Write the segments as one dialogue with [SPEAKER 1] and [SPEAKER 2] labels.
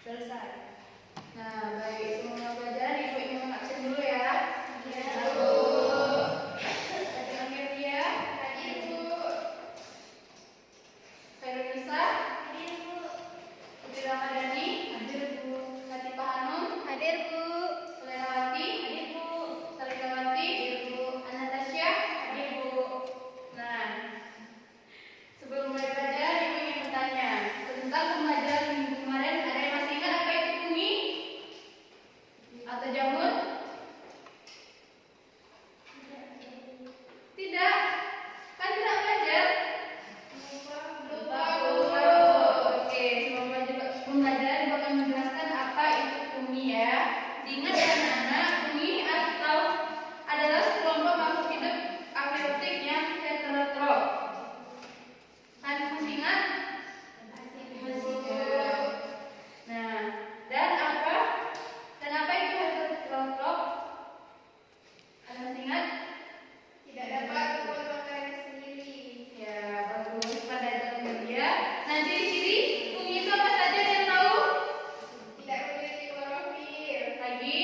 [SPEAKER 1] Selesai. Nah, baik, semua pelajaran Ibu ingin mengabsen dulu ya.
[SPEAKER 2] Iya,
[SPEAKER 1] Bu. Tadi Amelia,
[SPEAKER 2] hadir Bu.
[SPEAKER 1] Feronisa,
[SPEAKER 2] Hadir Bu.
[SPEAKER 1] Putri Ramadhani, hadir Bu. Latifah Hanum,
[SPEAKER 2] Hadir Bu.
[SPEAKER 1] Sulenawati, hadir Bu. Salikawati, hadir Bu. Anastasia, hadir Bu. Nah, sebelum mulai belajar, Ibu ingin bertanya tentang pembelajaran minggu kemarin. Ada yang masih ingat apa itu bumi atau jamur? Tidak, kan tidak belajar. Lupa Bu. Oke, sebelum pembelajaran Ibu akan menjelaskan apa itu bumi ya. Diingat ya anak-anak, bumi atau adalah sekelompok makhluk hidup akriotik yang heterotrof. Kan masih ingat? Nah, dan apa itu heterotrof? Ada masih ingat?
[SPEAKER 2] Tidak dapat membuat makanannya sendiri.
[SPEAKER 1] Ya, bagus pada dia. Nah, ciri-ciri bumi itu apa saja yang tahu?
[SPEAKER 2] Tidak memiliki klorofil.
[SPEAKER 1] Lagi?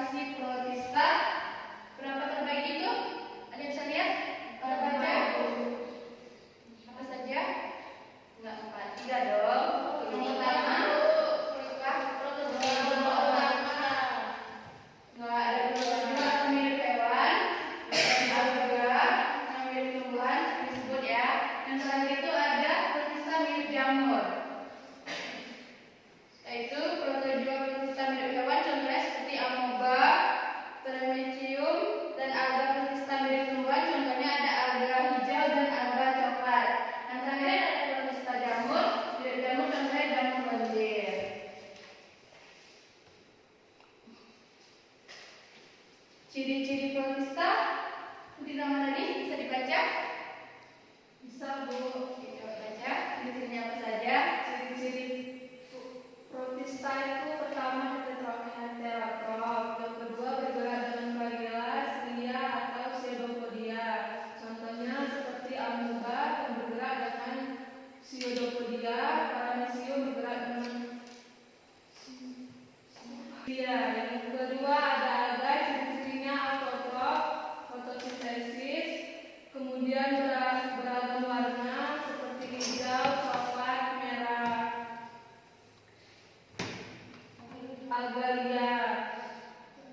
[SPEAKER 1] lokasi protista. Berapa terbagi itu? Ada yang bisa lihat? Berapa aja? Apa saja? Enggak, 4. 3 dong. Yang pertama, enggak ada protista mirip hewan, dan alga yang mirip tumbuhan disebut ya. Yang terakhir itu ada protista mirip jamur. Yaitu protozoa protista mirip hewan contohnya seperti amoeba, Paramecium, dan alga protista mirip tumbuhan contohnya ada alga hijau dan alga coklat. Yang terakhir ada protista jamur mirip jamur contohnya jamur lendir. Ciri-ciri protista di nama tadi bisa dibaca?
[SPEAKER 2] Bisa, Bu.
[SPEAKER 1] Coba baca ciri-cirinya apa saja.
[SPEAKER 2] Ciri-ciri protista itu pertama heterotrop, yang kedua bergerak dengan flagella, cilia atau pseudopodia. Contohnya seperti amoeba yang bergerak dengan pseudopodia, paramecium bergerak dengan cilia. Yang kedua ada alga, ciri-cirinya autotrop, fotosintesis, kemudian beragam warna seperti hijau, coklat, merah. Algalia.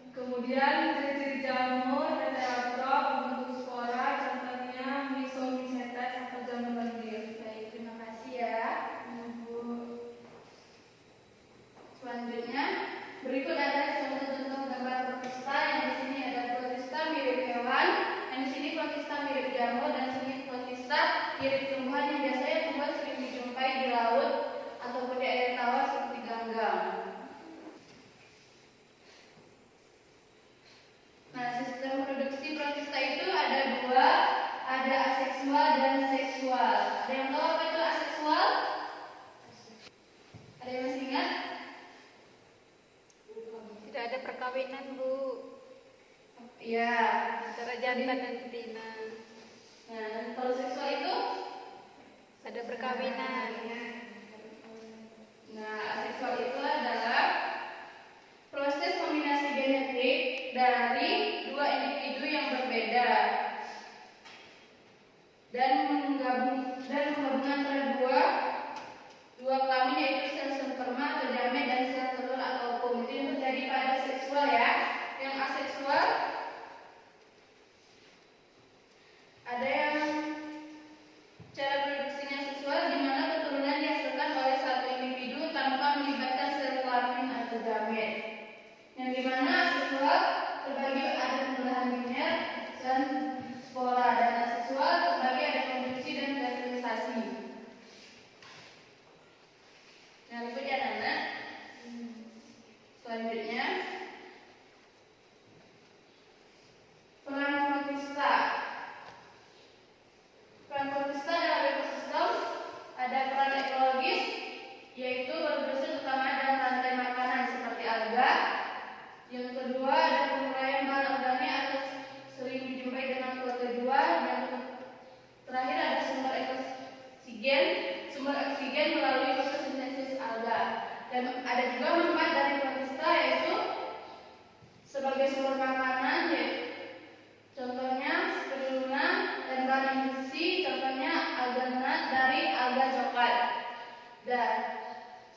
[SPEAKER 2] Kemudian ciri-ciri jamur heterotrop membentuk spora, contohnya Myxomycetes atau jamur lendir.
[SPEAKER 1] Baik, terima kasih ya. Selanjutnya, berikut ada contoh-contoh gambar protista. Yang di sini ada protista mirip hewan, yang di sini protista mirip jamur, dan di sini protista mirip tumbuhan yang biasanya tumbuhan sering dijumpai di laut ataupun di air tawar seperti ganggang. Nah, sistem reproduksi protista itu ada 2, ada aseksual dan seksual. Ada yang tahu apa itu aseksual? Ada yang masih ingat?
[SPEAKER 3] Tidak ada perkawinan, Bu,
[SPEAKER 1] Iya.
[SPEAKER 3] antara jantan dan betina.
[SPEAKER 1] Nah, kalau seksual itu?
[SPEAKER 3] Ada perkawinan.
[SPEAKER 1] Nah, aseksual itu adalah proses kombinasi genetik dari 2 individu yang berbeda dan menggabung antara dua kelamin yaitu sel sperma atau gamet dan sel telur atau ovum. Itu yang terjadi pada seksual ya. Yang aseksual ada yang cara produksinya seksual di mana keturunan dihasilkan oleh satu individu tanpa melibatkan sel kelamin atau gamet. Yang dimana aseksual terbagi ada pembelahan biner dan spora, dan aseksual terbagi ada produksi dan fertilisasi. Nah, berikutnya anak. Selanjutnya, peran protista. Peran protista dalam ekosistem ada peran ekologis, yaitu berproduksi utama dalam rantai makanan seperti alga. Yang kedua ada penguraian bahan organik atau sering dijumpai dengan protozoa, dan terakhir ada sumber oksigen melalui fotosintesis alga. Dan ada juga manfaat dari protista yaitu sebagai sumber makanan, contohnya spirulina, dan bahan nutrisi contohnya alga nut dari alga coklat. Dan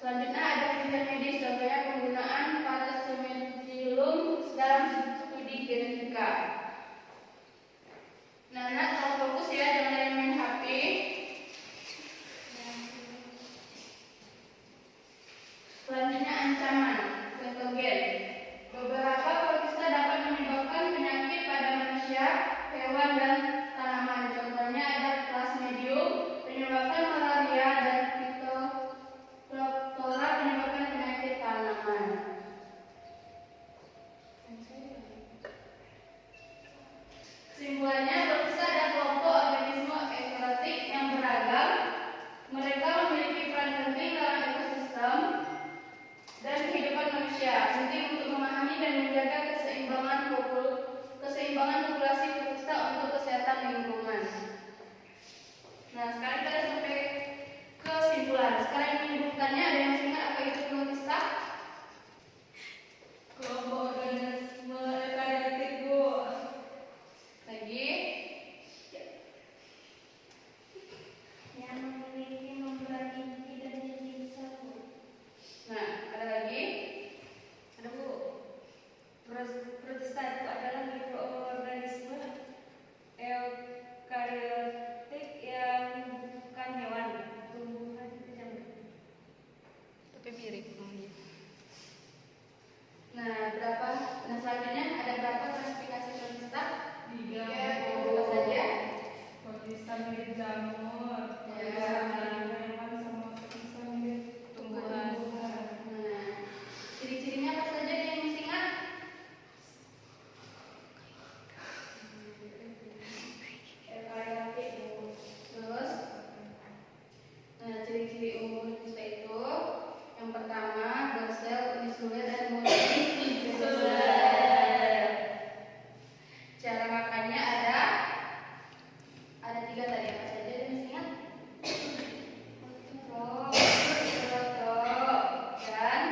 [SPEAKER 1] selanjutnya ada penelitian medis, contohnya penggunaan parasemetilum dalam studi genetika. Nah, anak kalau fokus ya, jangan ada yang main HP. Selanjutnya ancaman patogen. Beberapa protista dapat menyebabkan penyakit pada manusia, hewan, dan tanaman. Contohnya ada Plasmodium menyebabkan malaria dan Phytophthora menyebabkan penyakit tanaman. Kesimpulannya, protista ada kelompok organisme eukariotik yang beragam. Mereka memiliki peran penting dalam ekosistem dan kehidupan manusia, penting untuk memahami dan menjaga keseimbangan populasi protista untuk kesehatan lingkungan. Nah, sekarang kita sampai kesimpulan. Sekarang yang menyebutkannya, ada yang masih ingat apa itu protista?
[SPEAKER 2] Kelompok organisme
[SPEAKER 1] Protista itu adalah mikroorganisme eukariotik yang bukan hewan, tumbuhan jamur.
[SPEAKER 3] Tapi mirip. Oh, iya.
[SPEAKER 1] Nah, selanjutnya ada berapa klasifikasi protista?
[SPEAKER 2] 3.
[SPEAKER 1] Apa saja?
[SPEAKER 2] Protista mirip jamur.
[SPEAKER 1] Ya.
[SPEAKER 2] Protista mirip hewan sama protista mirip
[SPEAKER 3] Tumbuhan.
[SPEAKER 1] Nah, ciri-cirinya apa saja yang mesti ingat?
[SPEAKER 2] Eukariotik.
[SPEAKER 1] Terus, nah ciri-ciri umum protista itu yang pertama bersel, uniseluler, dan multiseluler. Cara makannya ada 3 tadi, apa saja yang mesti ingat? Mikrotrofik dan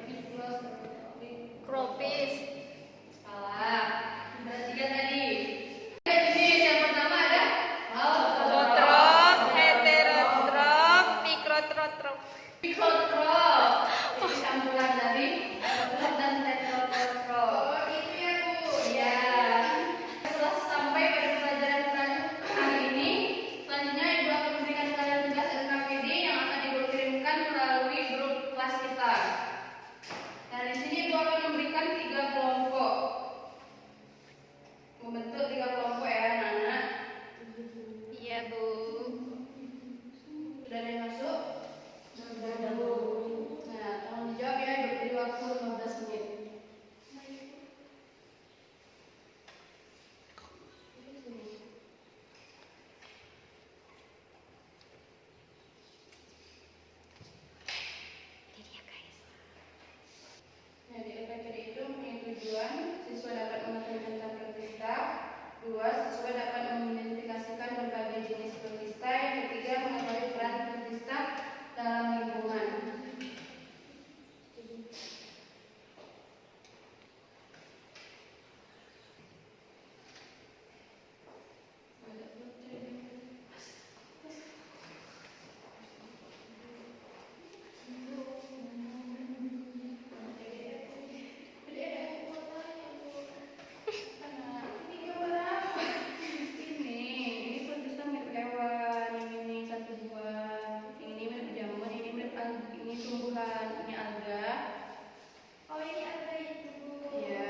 [SPEAKER 1] mikrotrofik.
[SPEAKER 3] Kropis.
[SPEAKER 1] Salah. Ada 3 tadi. Jenis yang pertama ada
[SPEAKER 3] Autotrof, heterotrof, mikrotrof.
[SPEAKER 1] mikrotrof. Jadi campuran dari autotrof dan heterotrof.
[SPEAKER 2] Oh, itu ya, Bu.
[SPEAKER 1] Ya. Setelah sampai pada pelajaran hari ini, selanjutnya Ibu akan memberikan kalian tugas LKPD yang akan Ibu kirimkan melalui grup kelas kita. Nah, di sini Ibu akan memberikan 3 kelompok. Membentuk 3 kelompok ya, anak-anak.
[SPEAKER 3] Iya, Bu.
[SPEAKER 1] Sudah ada yang masuk? Sudah. Nah, tolong dijawab ya, Ibu beri waktu 15 menit. Nah, di LPPD itu mempunyai tujuan siswa dapat mengetahui tentang protista, 2. Siswa dapat mengidentifikasikan berbagai jenis protista, yang ketiga mengetahui peran protista dalam lingkungan. Ini protista mirip hewan, ini satu buah, ini mirip jamur, ini mirip alga, ini tumbuhan, ini alga.
[SPEAKER 2] Oh, ini ada itu, Bu.
[SPEAKER 1] Ya.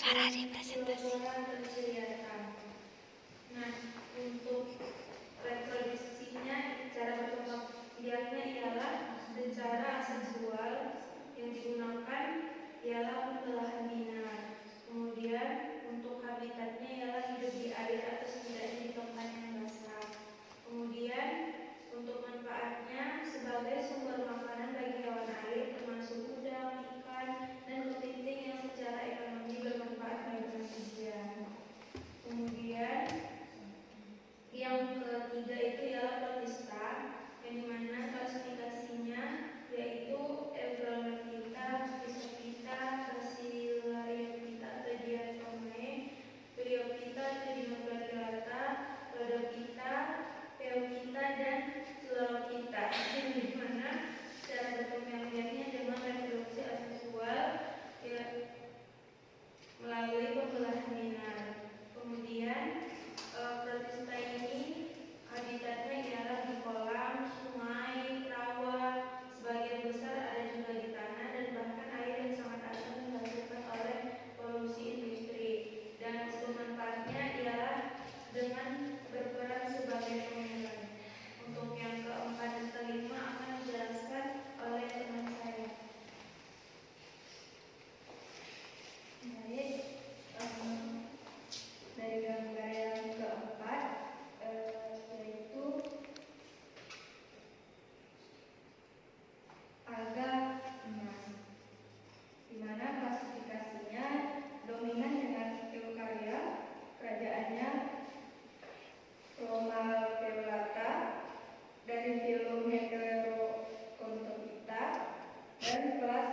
[SPEAKER 3] Suara di presentasi.
[SPEAKER 2] Disediakan. Nah, untuk reproduksinya, cara berkembang biaknya ialah secara aseksual. Yang digunakan ialah pembelahan binar. Kemudian untuk habitatnya ialah hidup di air atau setidaknya di tempat yang basah. Kemudian untuk manfaatnya sebagai sumber makanan bagi hewan air termasuk udang, ikan, dan kepiting yang secara ekonomi bermanfaat bagi manusia. Kemudian yang ketiga itu ialah protista, yang dimana klasifikasinya yaitu Euglonopita, Chrysopita, Bacillariopita atau Diatomae, Bryophyta atau Dinoflagellata, Rhodophyta, Pheophyta, dan Sclerophyta. Yang dimana cara berkembang biaknya dengan reproduksi aseksual ya, melalui pembelahan binar. Kemudian protista ini habitatnya ialah di kolam, sungai, rawa, sebagian besar ada juga di tanah, dan bahkan air yang sangat asam dihasilkan oleh polusi industri. Dan untuk manfaatnya ialah dengan berperan sebagai pengairan. Untuk yang keempat dan kelima akan dijelaskan oleh teman saya. Baik, dari gambar yang keempat yaitu alga emas, di mana klasifikasinya dominan dengan eukarya, kerajaannya Chlomalpelata, dari filum Heterocontophita, dan kelas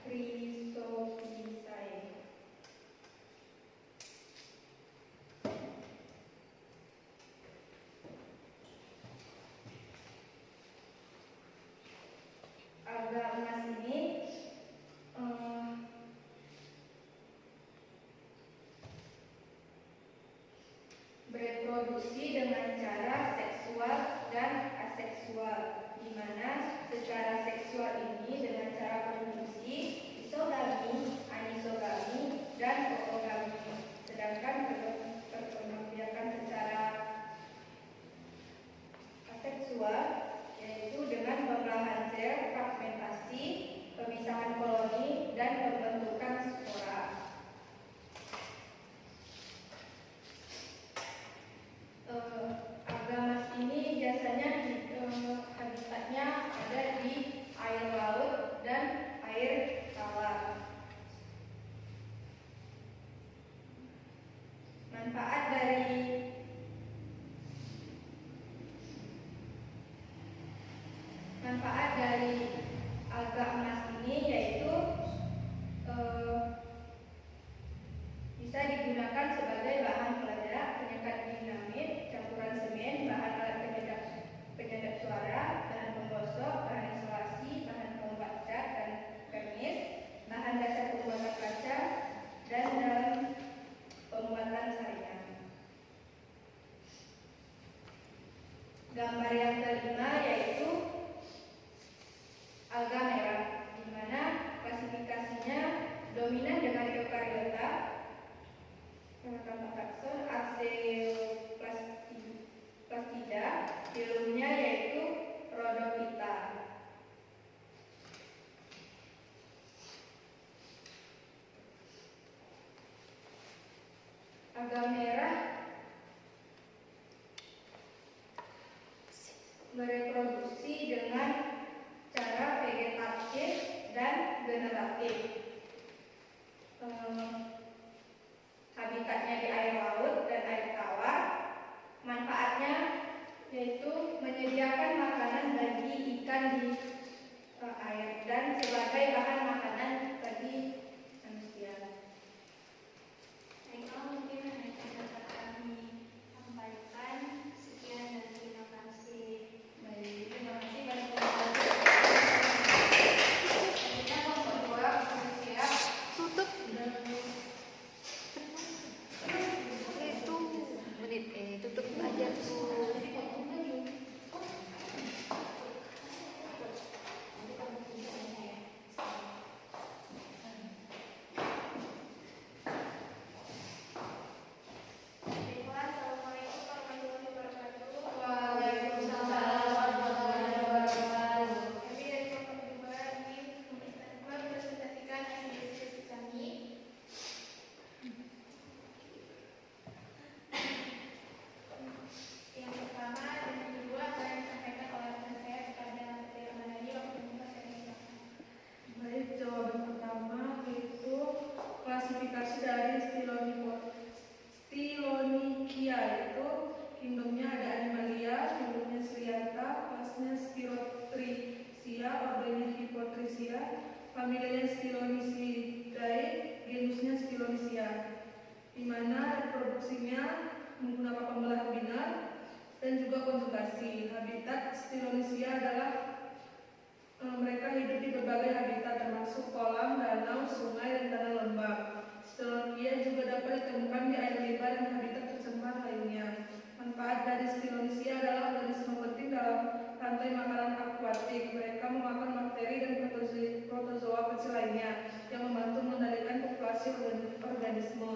[SPEAKER 2] Chrysophysae. Alga emas ini bereproduksi dengan cara seksual dan aseksual, di mana secara seksual ini dengan cara reproduksi isogami, anisogami, dan orogami. Sedangkan perkembangbiakan secara aseksual yaitu dengan pembelahan sel, fragmentasi, pemisahan koloni, dan pembentukan spora. Alga emas ini biasanya habitatnya ada di air laut dan air tawar. Manfaat dari alga emas ini yaitu bisa digunakan sebagai bahan peledak, penyekat dinamit, campuran semen, bahan alat penyedap suara, bahan penggosok, bahan isolasi, bahan pembuat cat dan vernis, bahan dasar pembuatan kaca, dan dalam pembuatan saringan. Gambar yang kelima yaitu alga merah, di mana klasifikasinya dominan dengan eukariota, Taxon Arceoplastida, filumnya yaitu Rhodophyta. Alga merah bereproduksi dengan cara vegetatif dan generatif. Habitatnya di air laut dan air tawar. Manfaatnya yaitu menyediakan makanan bagi ikan di air dan sebagai bahan makanan bagi manusia. Baiklah, mungkin hanya dapat kami sampaikan. Sekian dan terima kasih. Baik, terima kasih pada kita berdua siap.
[SPEAKER 3] Tutup. Itu menit tutup aja tuh.
[SPEAKER 4] familianya Stylonicidae, genusnya Stylonesia, di mana reproduksinya menggunakan pembelahan binar dan juga konjugasi. Habitat Stylonesia adalah mereka hidup di berbagai habitat termasuk kolam, danau, sungai, dan tanah lembab. Stylonesia juga dapat ditemukan di air limbah dan habitat tercemar lainnya. Manfaat dari Stylonesia adalah organisme penting dalam rantai makanan akuatik. Mereka memakan bakteri dan protozoa kecil lainnya yang membantu mengendalikan populasi organisme.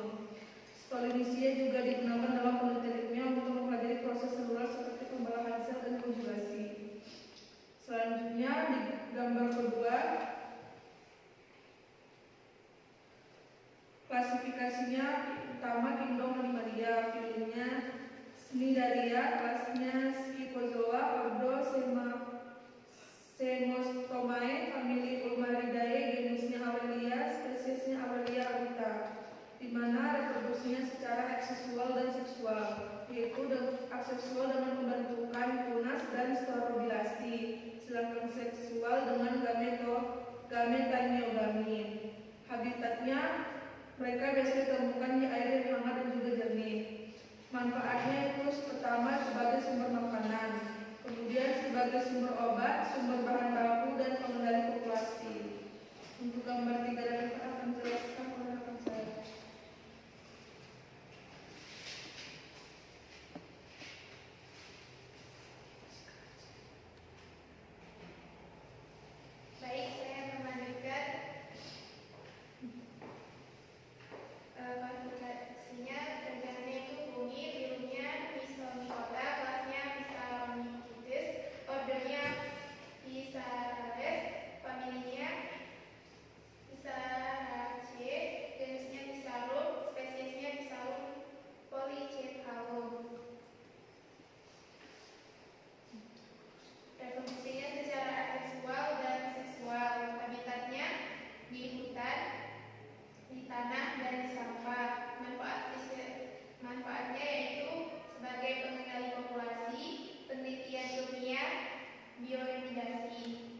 [SPEAKER 4] Stylonesia juga digunakan dalam penelitian ilmiah untuk mempelajari proses seluler seperti pembelahan sel dan konjugasi. Selanjutnya di gambar kedua, klasifikasinya utama kingdom Animalia, filenya Cnidaria, kelasnya Scyphozoa, ordo Semostomae, famili Ulmaridae, genusnya Aurelia, spesiesnya Aurelia aurita, di mana reproduksinya secara asexual dan seksual, yaitu asexual dengan pembentukan tunas dan sporobilasi, sedangkan seksual dengan gametangiogami. Habitatnya mereka biasanya ditemukan di air yang hangat dan juga jernih. Manfaatnya itu pertama sebagai sumber makanan, kemudian sebagai sumber obat, sumber bahan baku, dan pengendali populasi. Untuk gambar 3 dan 4 akan dijelaskan oleh rekan saya.
[SPEAKER 2] Baik, saya melanjutkan klasifikasinya. Rencananya itu bumi, filenya Misomicota, kelasnya Psalmodites, ordernya Physalis, familinya Physaraceae, genusnya Physarum, spesiesnya Physarum polycephalum. Reproduksinya secara asexual dan seksual. Habitatnya di hutan, di tanah, dan di sampah. Manfaatnya yaitu sebagai pengendali populasi, penelitian ilmiah, biorimidasi.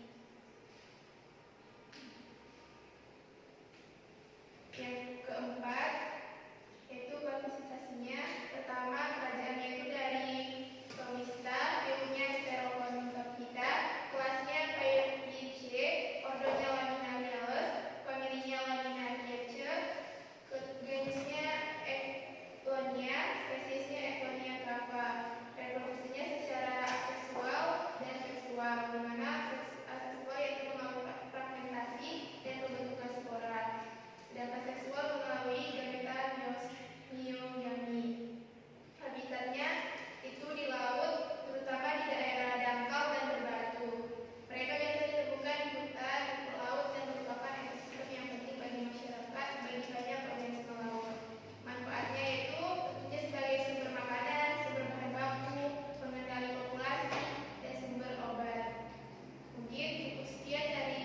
[SPEAKER 2] Yang keempat yaitu klasifikasinya. Pertama, kerajaannya itu dari Tomista, filenya Pteroconoptida, kelasnya Caepidae, ordonya Laminariales, familinya Laminariaceae, genusnya Ecklonia, spesiesnya Ecklonia trava. Reproduksinya secara asexual dan seksual, di mana asexual yaitu melalui fragmentasi dan pembentukan spora, sedangkan seksual melalui gametamiogami. Habitatnya itu di laut, terutama di daerah dangkal dan berbatu. Mereka biasa ditemukan di hutan, di laut, dan merupakan ekosistem yang penting bagi masyarakat bagi banyak organisme laut. Manfaatnya yaitu tentunya sebagai sumber makanan, sumber bahan baku, pengendali populasi, dan sumber obat. Mungkin cukup sekian dari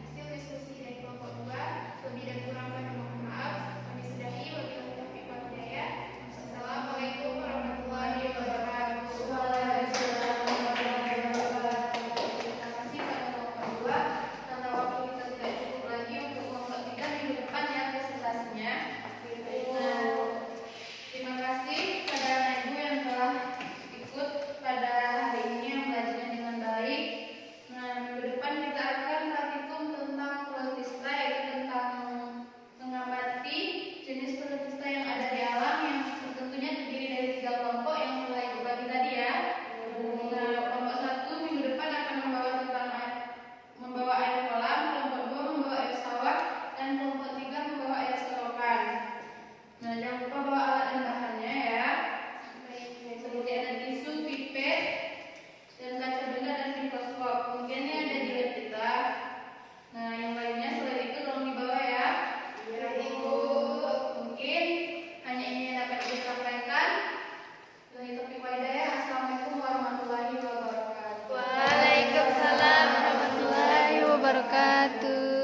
[SPEAKER 2] hasil diskusi dari kelompok 2. Lebih dan kurangnya mohon maaf. Kami sudahi. Wabillahi taufiq wal hidayah. Assalamualaikum warahmatullahi wabarakatuh.
[SPEAKER 1] Waalaikumsalam warahmatullahi wabarakatuh. Terima kasih pada kelompok 2. Karena waktu kita tidak cukup lagi untuk kelompok 3 minggu depan ya presentasinya. Nah, terima kasih pada anak ibu yang telah ikut pada hari ini yang belajarnya dengan baik. Nah, minggu depan kita akan praktikum tentang protista, yaitu tentang mengamati jenis protista yang ada di alam, yang tentunya terdiri dari 3 kelompok yang telah ibu bagi tadi ya. Nah, kelompok 1 minggu depan akan membawa air kolam, kelompok 2 membawa air sawah, dan kelompok 3 membawa air selokan. Nah, jangan lupa bawa alat dan bahannya ya. Seperti ada tisu, pipet, dan kaca benda dan mikroskop. Mungkin ini ada di lab kita. Nah, yang lainnya selain itu tolong dibawa ya.
[SPEAKER 2] Ya, Ibu.
[SPEAKER 1] Mungkin hanya ini yang dapat disampaikan. Dari topik ya. Assalamualaikum warahmatullahi wabarakatuh.
[SPEAKER 3] Waalaikumsalam warahmatullahi wabarakatuh.